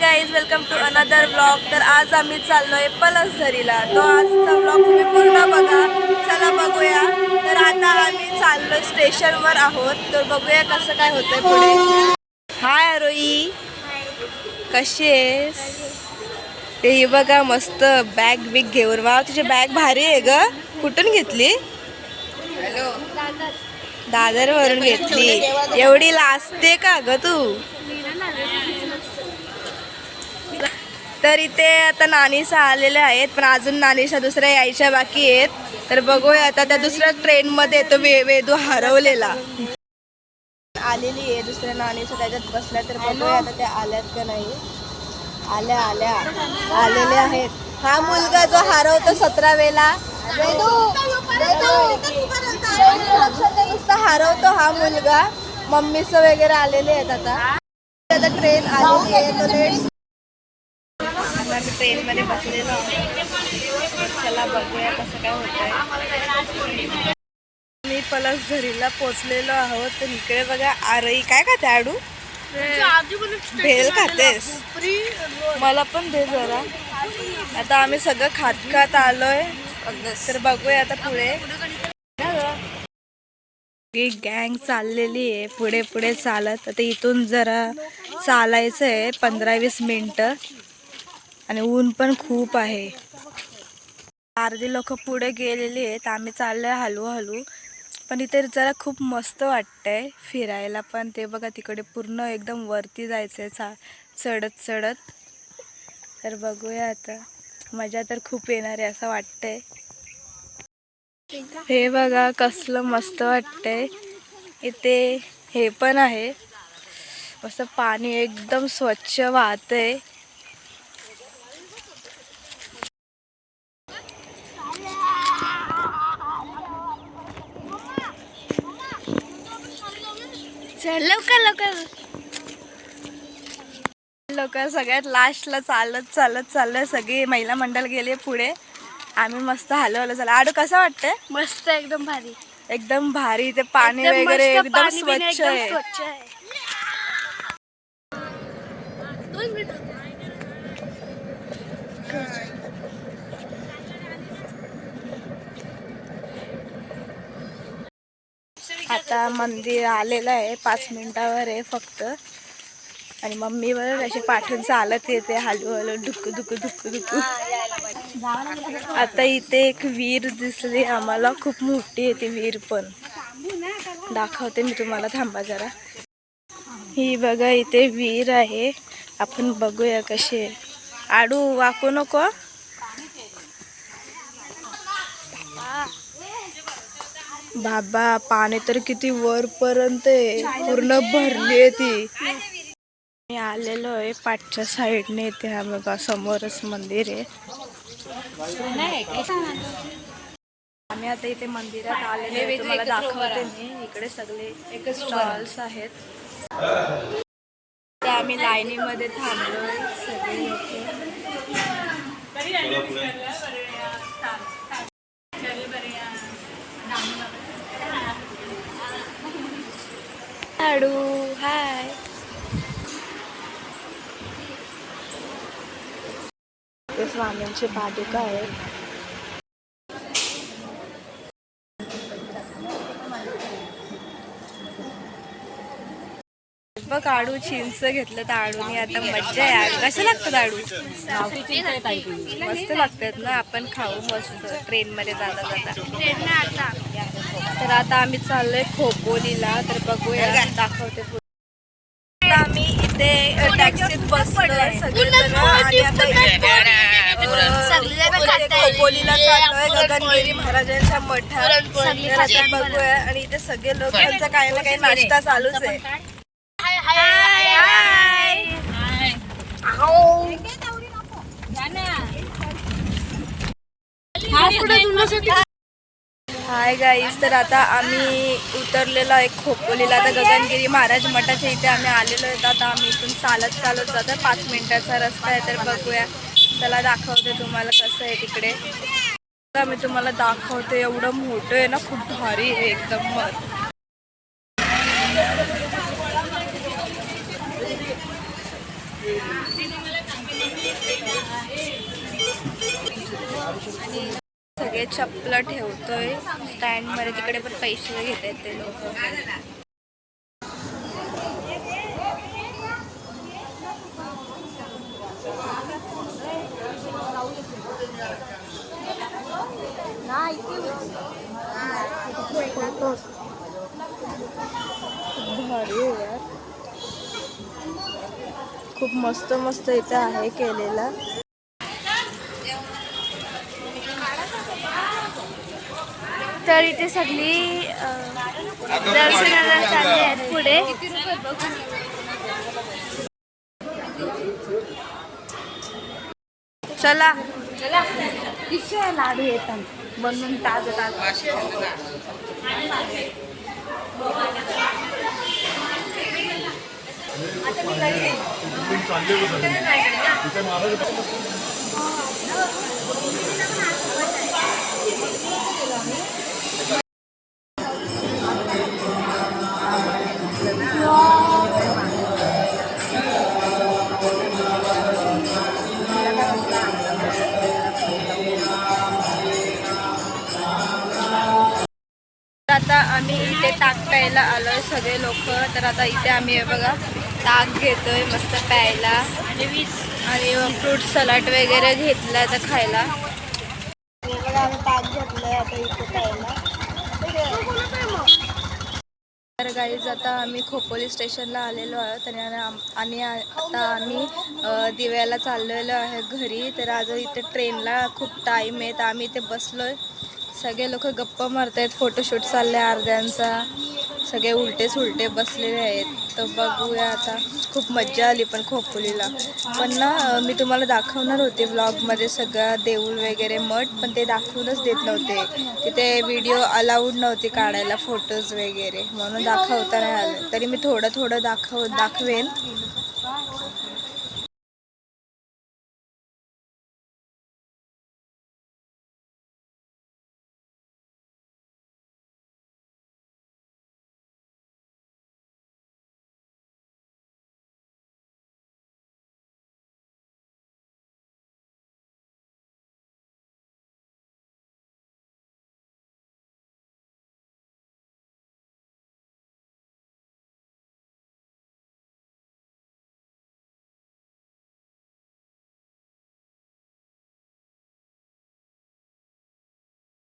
Guys welcome to another blog. तर आज आम्ही चाललोय पलसझरीला। तो आजचा ब्लॉग तुम्ही पूर्ण बघा। चला बघूया। तर आता आम्ही चाललोय स्टेशनवर आहोत, तर बघूया कसं काय होतंय पुढे। हाय आरोही, कशी आहेस? हे बघा मस्त बॅग बिग घेऊन। वा तुझी बॅग भारी आहे ग, कुठून घेतली? हॅलो, दादर वरून घेतली। एवढी लाजते का ग तू? तर इथे आता नानीसा आलेले आहेत, पण अजून नानीसा दुसऱ्या यायच्या बाकी आहेत। तर बघूया आता त्या दुसऱ्या ट्रेन मध्ये तो वेदू हरवलेला आलेली आहे। दुसऱ्या नानीसा त्याच्यात बसल्या, तर बघूया आता त्या आल्यात का नाही। आल्या आलेले आहेत। हा मुलगा जो हरवतो 17 वेळा, नुसता हरवतो हा मुलगा। मम्मीचं वगैरे आलेले आहेत। आता ट्रेन आलेली आहे, तो लेट। आता आम्ही ट्रेन मध्ये बसलेलो आहोत। चला बघूया कसं काय होतंय। मी पलसझरीला पोचलेलो आहोत। तर इकडे बघा आरई काय खाते? आडू भेल खातेस? मला पण दे जरा। आता आम्ही सगळं खात आलोय, तर बघूया आता पुढे। गँग चाललेली आहे पुढे पुढे चालत। आता इथून जरा चालायचं आहे 15-20 मिनिटं, आणि ऊन पण खूप आहे। अर्धी लोक पुढे गेलेली आहेत, आम्ही चाललोय हळूहळू। पण इथे जरा खूप मस्त वाटतंय फिरायला पण। ते बघा तिकडे पूर्ण एकदम वरती जायचंय चढत चढत। तर बघूया आता, मजा तर खूप येणार आहे असं वाटतंय। हे बघा कसलं मस्त वाटतंय। इथे हे पण आहे, मस्त पाणी एकदम स्वच्छ वाहतंय। लोक सगळ्यात लास्टला चालत चाललंय। सगळी महिला मंडळ गेले पुढे, आम्ही मस्त हलवलं। चला आडू कसं वाटतंय? मस्त, एकदम भारी, एकदम भारी। ते पाणी वगैरे एकदम स्वच्छ आहे। आता मंदिर आलेलं आहे, 5 मिनिटावर आहे फक्त। आणि मम्मीवर अशी पाठवून चालत येते हळूहळू, ढुकू ढुकू ढुकू ढुकू। आता इथे एक विहीर दिसली आम्हाला, खूप मोठी आहे ती विहीर पण। दाखवते मी तुम्हाला, थांबा जरा। ही बघा इथे विहीर आहे, आपण बघूया कशी आहे। आडू वाकू नको। बाबा पाणी तर किती वरपर्यंत आहे, पूर्ण भरली आहे ती। मी आलेलो आहे पाठच्या साईडने, इथे हा बघा समोरच मंदिर आहे। आम्ही आता इथे मंदिरात आलेलो, तुम्हाला दाखवते मी। इकडे सगळे स्टॉल्स आहेत, ते आम्ही लाईनीमध्ये थांबलोय सगळे लोक। आडू हाय। ते स्वामींची पादुका आहे। बघ आडू चिंच घेतलं तर आडूनी आता मज्जा आहे। आडू कसं लागतं? आडू मस्त लागतात ना, आपण खाऊ मस्त ट्रेन मध्ये जाता। तर आता आम्ही चाललोय खोपोलीला, तर बघूया, दाखवते। आता आम्ही इथे टॅक्सीत बसलोय सगळेजण, आणि आता खोपोलीला चाललोय गगनगिरी महाराजांच्या मठात। बघूया, आणि इथे सगळे लोक, त्यांचा काही ना काही नाश्ता चालूच आहे। हाय गाईज, तर आता आम्ही उतरलेलो आहे खोपोलीला। आता गगनगिरी महाराज मठाच्या इथे आम्ही आलेलो आहे। आता आम्ही इथून चालत जातो, 5 मिनिटाचा रस्ता आहे। तर बघूया, चला दाखवते तुम्हाला कसं आहे तिकडे। मी तुम्हाला दाखवते, एवढं मोठं आहे ना, खूप भारी आहे एकदम। सगळे चप्पल ठेवतोय स्टँड मध्ये, तिकडे पण पैसे घेत आहेत ते लोक. भारी आहे यार, खूप मस्त मस्त इथे आहे केलेला. तर इथे सगळी दर्शनाला चालली आहेत पुढे. चला चला, किती लाडू येतात बनवून ताज ताज. आता आम्ही इथे ताक प्यायला आलोय सगळे लोक. तर आता इथे आम्ही हे बघा ताक घेतोय मस्त प्यायला, आणि फ्रूट सलाड वगैरे घेतलं आता खायला. हे बघा आम्ही ताक घेतलंय आता इथे प्यायला. तर गाईज आता आम्ही खोपोली स्टेशनला आलेलो आहोत आणि आता आम्ही दिव्याला चाललेलो आहे घरी. तर आज इथे ट्रेनला खूप टाईम आहे, तर आम्ही इथे बसलोय. सगळे लोक गप्पा मारतायत, फोटोशूट चालले अर्ध्यांचा, सगळे उलटे सुलटे बसलेले आहेत. तर बघूया आता. खूप मज्जा आली पण खोपोलीला. पण ना मी तुम्हाला दाखवणार होते व्लॉगमध्ये सगळं देऊळ वगैरे मठ, पण ते दाखवूनच देत नव्हते. तिथे व्हिडिओ अलाउड नव्हती काढायला फोटोज वगैरे, म्हणून दाखवता नाही आलं. तरी मी थोडं थोडं दाखवेन.